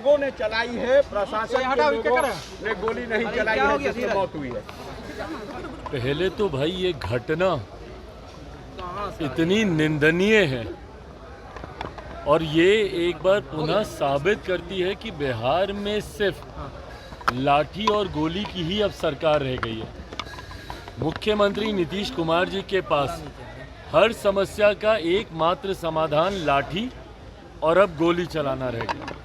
लोगों ने चलाई है, प्रशासन के लोगों ने गोली नहीं चलाई है, जिससे मौत हुई है। पहले तो भाई ये घटना इतनी निंदनीय है और ये एक बार पुनः साबित करती है कि बिहार में सिर्फ लाठी और गोली की ही अब सरकार रह गई है। मुख्यमंत्री नीतीश कुमार जी के पास हर समस्या का एकमात्र समाधान लाठी और अब गोली चलाना रह गया।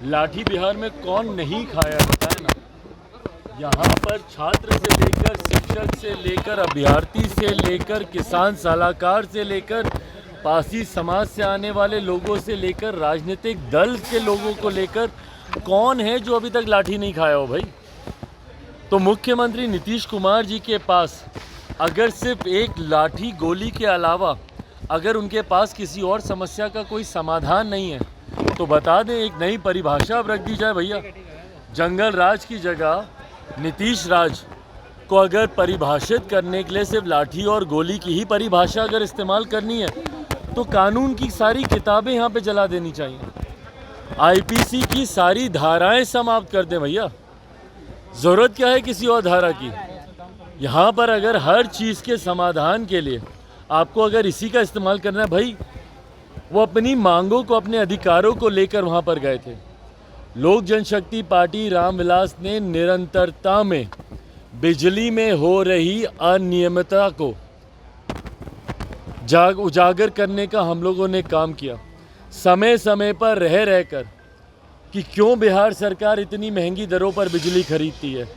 लाठी बिहार में कौन नहीं खाया बताए ना। यहाँ पर छात्र से लेकर शिक्षक से लेकर अभ्यर्थी से लेकर किसान सलाहकार से लेकर पासी समाज से आने वाले लोगों से लेकर राजनीतिक दल के लोगों को लेकर कौन है जो अभी तक लाठी नहीं खाया हो भाई। तो मुख्यमंत्री नीतीश कुमार जी के पास अगर सिर्फ एक लाठी गोली के अलावा अगर उनके पास किसी और समस्या का कोई समाधान नहीं है तो बता दें, एक नई परिभाषा अब रख दी जाए भैया। जंगल राज की जगह नीतीश राज को अगर परिभाषित करने के लिए सिर्फ लाठी और गोली की ही परिभाषा अगर इस्तेमाल करनी है तो कानून की सारी किताबें यहाँ पे जला देनी चाहिए। आईपीसी की सारी धाराएं समाप्त कर दें भैया। ज़रूरत क्या है किसी और धारा की। यहाँ पर अगर हर चीज़ के समाधान के लिए आपको अगर इसी का इस्तेमाल करना है भाई, वो अपनी मांगों को अपने अधिकारों को लेकर वहाँ पर गए थे। लोक जनशक्ति पार्टी रामविलास ने निरंतरता में बिजली में हो रही अनियमितता को उजागर करने का हम लोगों ने काम किया, समय समय पर रह रहकर कि क्यों बिहार सरकार इतनी महंगी दरों पर बिजली खरीदती है,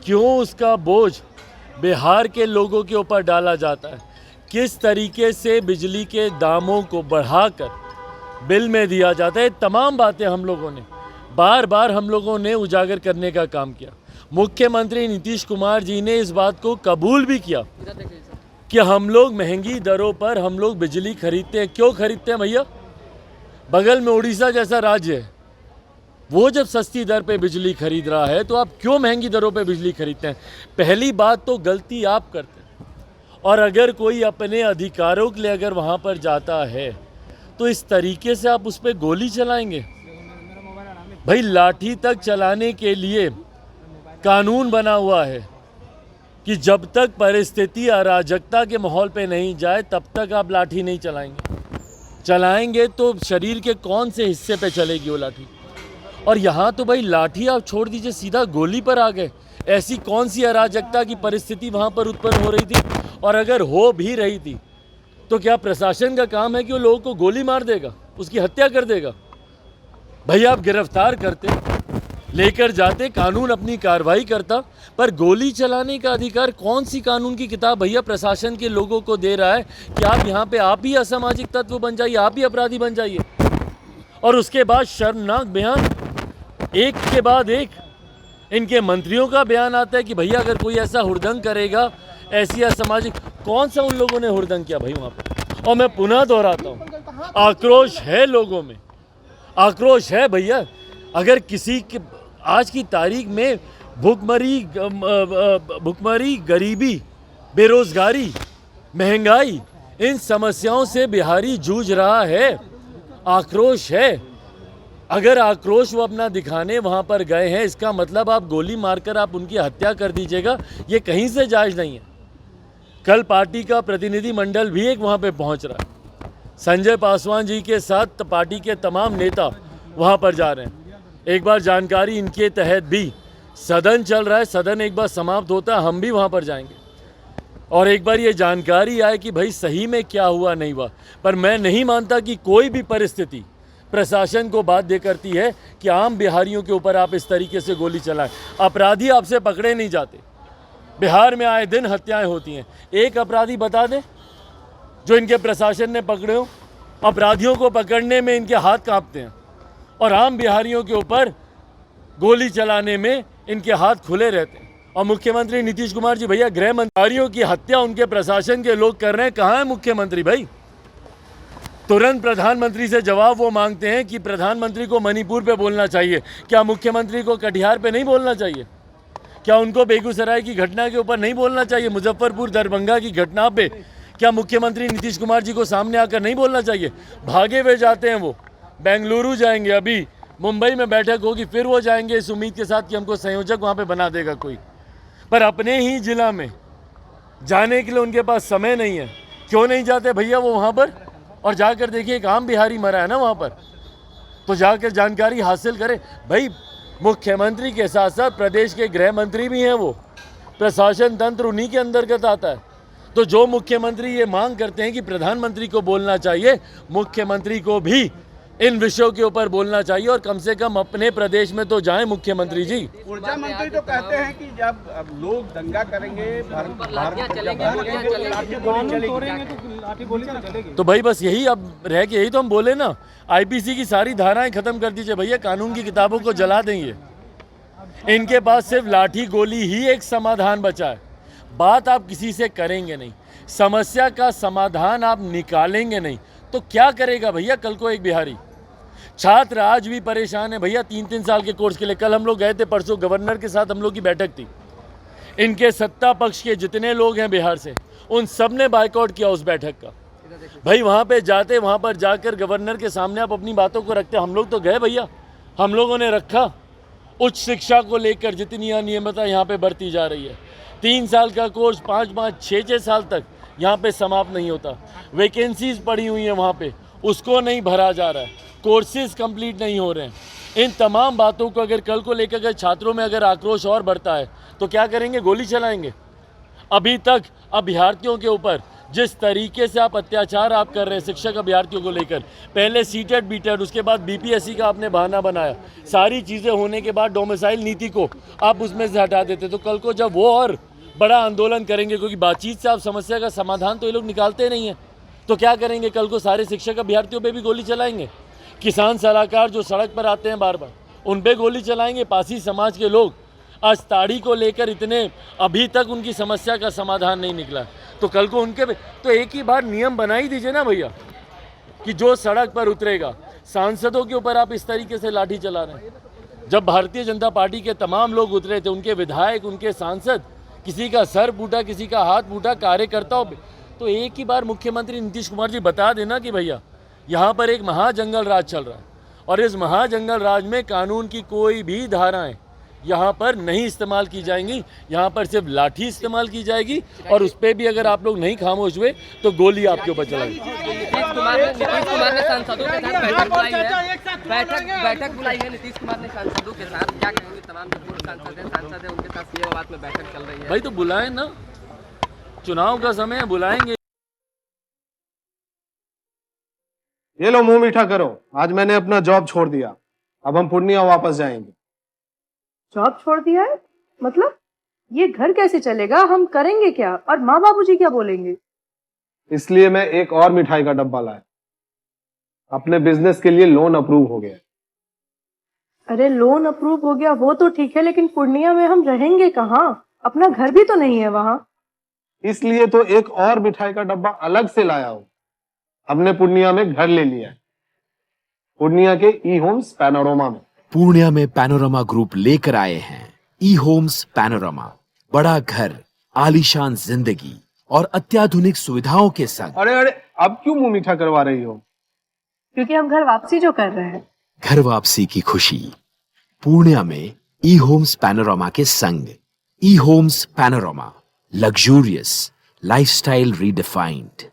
क्यों उसका बोझ बिहार के लोगों के ऊपर डाला जाता है, किस तरीके से बिजली के दामों को बढ़ाकर बिल में दिया जाता है। तमाम बातें हम लोगों ने बार बार हम लोगों ने उजागर करने का काम किया। मुख्यमंत्री नीतीश कुमार जी ने इस बात को कबूल भी किया कि हम लोग महंगी दरों पर हम लोग बिजली खरीदते हैं। क्यों खरीदते हैं भैया? बगल में उड़ीसा जैसा राज्य है, वो जब सस्ती दर पे बिजली खरीद रहा है तो आप क्यों महंगी दरों पे बिजली खरीदते हैं? पहली बात तो गलती आप करते हैं। और अगर कोई अपने अधिकारों के लिए अगर वहाँ पर जाता है तो इस तरीके से आप उस पर गोली चलाएंगे भाई? लाठी तक चलाने के लिए कानून बना हुआ है कि जब तक परिस्थिति अराजकता के माहौल पे नहीं जाए तब तक आप लाठी नहीं चलाएंगे तो शरीर के कौन से हिस्से पे चलेगी वो लाठी? और यहाँ तो भाई लाठी आप छोड़ दीजिए, सीधा गोली पर आ गए। ऐसी कौन सी अराजकता की परिस्थिति वहाँ पर उत्पन्न हो रही थी? और अगर हो भी रही थी तो क्या प्रशासन का काम है कि वो लोगों को गोली मार देगा, उसकी हत्या कर देगा? भैया आप गिरफ्तार करते, लेकर जाते, कानून अपनी कार्रवाई करता, पर गोली चलाने का अधिकार कौन सी कानून की किताब भैया प्रशासन के लोगों को दे रहा है कि आप यहाँ पे आप ही असामाजिक तत्व बन जाइए, आप ही अपराधी बन जाइए? और उसके बाद शर्मनाक बयान एक के बाद एक इनके मंत्रियों का बयान आता है कि भैया अगर कोई ऐसा हुड़दंग करेगा, ऐसी असामाजिक, कौन सा उन लोगों ने हुड़दंग किया भाई वहाँ पर? और मैं पुनः दोहराता हूँ, आक्रोश है लोगों में, आक्रोश है भैया। अगर किसी के आज की तारीख में भुखमरी, गरीबी, बेरोजगारी, महंगाई, इन समस्याओं से बिहारी जूझ रहा है, आक्रोश है। अगर आक्रोश वो अपना दिखाने वहाँ पर गए हैं, इसका मतलब आप गोली मारकर आप उनकी हत्या कर दीजिएगा, ये कहीं से जायज़ नहीं है। कल पार्टी का प्रतिनिधि मंडल भी एक वहाँ पे पहुँच रहा है, संजय पासवान जी के साथ पार्टी के तमाम नेता वहाँ पर जा रहे हैं। एक बार जानकारी इनके तहत भी सदन चल रहा है, सदन एक बार समाप्त होता है हम भी वहाँ पर जाएंगे और एक बार ये जानकारी आए कि भाई सही में क्या हुआ नहीं हुआ। पर मैं नहीं मानता कि कोई भी परिस्थिति प्रशासन को बाध्य करती है कि आम बिहारियों के ऊपर आप इस तरीके से गोली चलाएं। अपराधी आपसे पकड़े नहीं जाते, बिहार में आए दिन हत्याएं होती हैं। एक अपराधी बता दें जो इनके प्रशासन ने पकड़े हो? अपराधियों को पकड़ने में इनके हाथ कांपते हैं और आम बिहारियों के ऊपर गोली चलाने में इनके हाथ खुले रहते हैं। और मुख्यमंत्री नीतीश कुमार जी भैया, गृह मंत्रियों की हत्या उनके प्रशासन के लोग कर रहे हैं। कहाँ है मुख्यमंत्री भाई? तुरंत प्रधानमंत्री से जवाब वो मांगते हैं कि प्रधानमंत्री को मणिपुर पे बोलना चाहिए, क्या मुख्यमंत्री को कटिहार पे नहीं बोलना चाहिए? क्या उनको बेगूसराय की घटना के ऊपर नहीं बोलना चाहिए? मुजफ्फरपुर दरभंगा की घटना पे क्या मुख्यमंत्री नीतीश कुमार जी को सामने आकर नहीं बोलना चाहिए? भागे हुए जाते हैं वो, बेंगलुरु जाएंगे, अभी मुंबई में बैठक होगी, फिर वो जाएंगे इस उम्मीद के साथ कि हमको संयोजक वहाँ पे बना देगा कोई। पर अपने ही जिला में जाने के लिए उनके पास समय नहीं है। क्यों नहीं जाते भैया वो वहाँ पर? और जाकर देखिए एक आम बिहारी मरा है ना वहाँ पर, तो जाकर जानकारी हासिल करें। भाई मुख्यमंत्री के साथ साथ प्रदेश के गृह मंत्री भी हैं, वो प्रशासन तंत्र उन्हीं के अंतर्गत आता है। तो जो मुख्यमंत्री ये मांग करते हैं कि प्रधानमंत्री को बोलना चाहिए, मुख्यमंत्री को भी इन विषयों के ऊपर बोलना चाहिए और कम से कम अपने प्रदेश में तो जाएं मुख्यमंत्री जी। ऊर्जा मंत्री तो कहते हैं कि जब अब लोग दंगा करेंगे, तो भाई बस यही अब रह के यही तो हम बोले ना, आईपीसी की सारी धाराएं खत्म कर दीजिए भैया, कानून की किताबों को जला देंगे। इनके पास सिर्फ लाठी गोली ही एक समाधान बचा है। बात आप किसी से करेंगे नहीं, समस्या का समाधान आप निकालेंगे नहीं, तो क्या करेगा भैया कल को एक बिहारी? छात्र आज भी परेशान है भैया 3-3 साल के कोर्स के लिए। कल हम लोग गए थे, परसों गवर्नर के साथ हम लोग की बैठक थी। इनके सत्ता पक्ष के जितने लोग हैं बिहार से, उन सब ने बायकॉट किया उस बैठक का। भाई वहाँ पे जाते, वहाँ पर जाकर गवर्नर के सामने आप अपनी बातों को रखते। हम लोग तो गए भैया, हम लोगों ने रखा। उच्च शिक्षा को लेकर जितनी अनियमितता यहाँ पे बढ़ती जा रही है, 3 साल का कोर्स 5-5, 6-6 साल तक यहाँ पे समाप्त नहीं होता। वैकेंसीज पड़ी हुई हैं वहाँ पे, उसको नहीं भरा जा रहा है, कोर्सेज कंप्लीट नहीं हो रहे हैं। इन तमाम बातों को अगर कल को लेकर अगर छात्रों में अगर आक्रोश और बढ़ता है तो क्या करेंगे? गोली चलाएंगे। अभी तक अभ्यर्थियों के ऊपर जिस तरीके से आप अत्याचार आप कर रहे हैं शिक्षक अभ्यर्थियों को लेकर, पहले सीटेट बीटेट, उसके बाद बीपीएससी का आपने बहाना बनाया, सारी चीज़ें होने के बाद डोमिसाइल नीति को आप उसमें से हटा देते, तो कल को जब वो और बड़ा आंदोलन करेंगे, क्योंकि बातचीत से आप समस्या का समाधान तो ये लोग निकालते नहीं हैं, तो क्या करेंगे? कल को सारे शिक्षक अभ्यर्थियों पे भी गोली चलाएंगे। किसान सलाहकार जो सड़क पर आते हैं बार बार, उन पे गोली चलाएंगे। पासी समाज के लोग आज ताड़ी को लेकर इतने, अभी तक उनकी समस्या का समाधान नहीं निकला, तो कल को उनके तो एक ही बार नियम बना ही दीजिए ना भैया कि जो सड़क पर उतरेगा, सांसदों के ऊपर आप इस तरीके से लाठी चला रहे हैं। जब भारतीय जनता पार्टी के तमाम लोग उतरे थे, उनके विधायक, उनके सांसद, किसी का सर फूटा, किसी का हाथ फूटा, कार्यकर्ताओं पे, तो एक ही बार मुख्यमंत्री नीतीश कुमार जी बता देना कि भैया यहाँ पर एक महाजंगल राज चल रहा है और इस महाजंगल राज में कानून की कोई भी धाराएं यहाँ पर नहीं इस्तेमाल की जाएंगी, यहाँ पर सिर्फ लाठी इस्तेमाल की जाएगी और उस पर भी अगर आप लोग नहीं खामोश हुए तो गोली आपके ऊपर चलाएगी। नीतीश कुमार ने सांसदों के साथ बैठक बुलाई है, बैठक बुलाई है नीतीश कुमार ने सांसदों के साथ। क्या कहेंगे? तमाम जो पूर्व सांसद हैं उनके साथ ये बात में बैठक चल रही है। भाई तो बुलाएं ना, चुनाव का समय है, बुलाएंगे। ये लो मुंह मीठा करो, आज मैंने अपना जॉब छोड़ दिया, अब हम पूर्णिया वापस जाएंगे। जॉब छोड़ दिया है? मतलब ये घर कैसे चलेगा? हम करेंगे क्या? और माँ बाबूजी क्या बोलेंगे? इसलिए मैं एक और मिठाई का डब्बा लाया, अपने बिजनेस के लिए लोन अप्रूव हो गया। अरे लोन अप्रूव हो गया वो तो ठीक है, लेकिन पूर्णिया में हम रहेंगे कहाँ? अपना घर भी तो नहीं है वहाँ। इसलिए तो एक और मिठाई का डब्बा अलग से लाया हूँ। हमने पूर्णिया में घर ले लिया है, पूर्णिया के ई होम्स पैनोरमा में। पूर्णिया में पैनोरमा ग्रुप लेकर आए हैं ई होम्स पैनोरमा, बड़ा घर, आलीशान जिंदगी और अत्याधुनिक सुविधाओं के संग। अरे अरे अब क्यों मुंह मीठा करवा रही हो? क्योंकि हम घर वापसी जो कर रहे हैं। घर वापसी की खुशी पूर्णिया में ई होम्स पैनोरमा के संग। ई Homes Panorama, luxurious lifestyle redefined.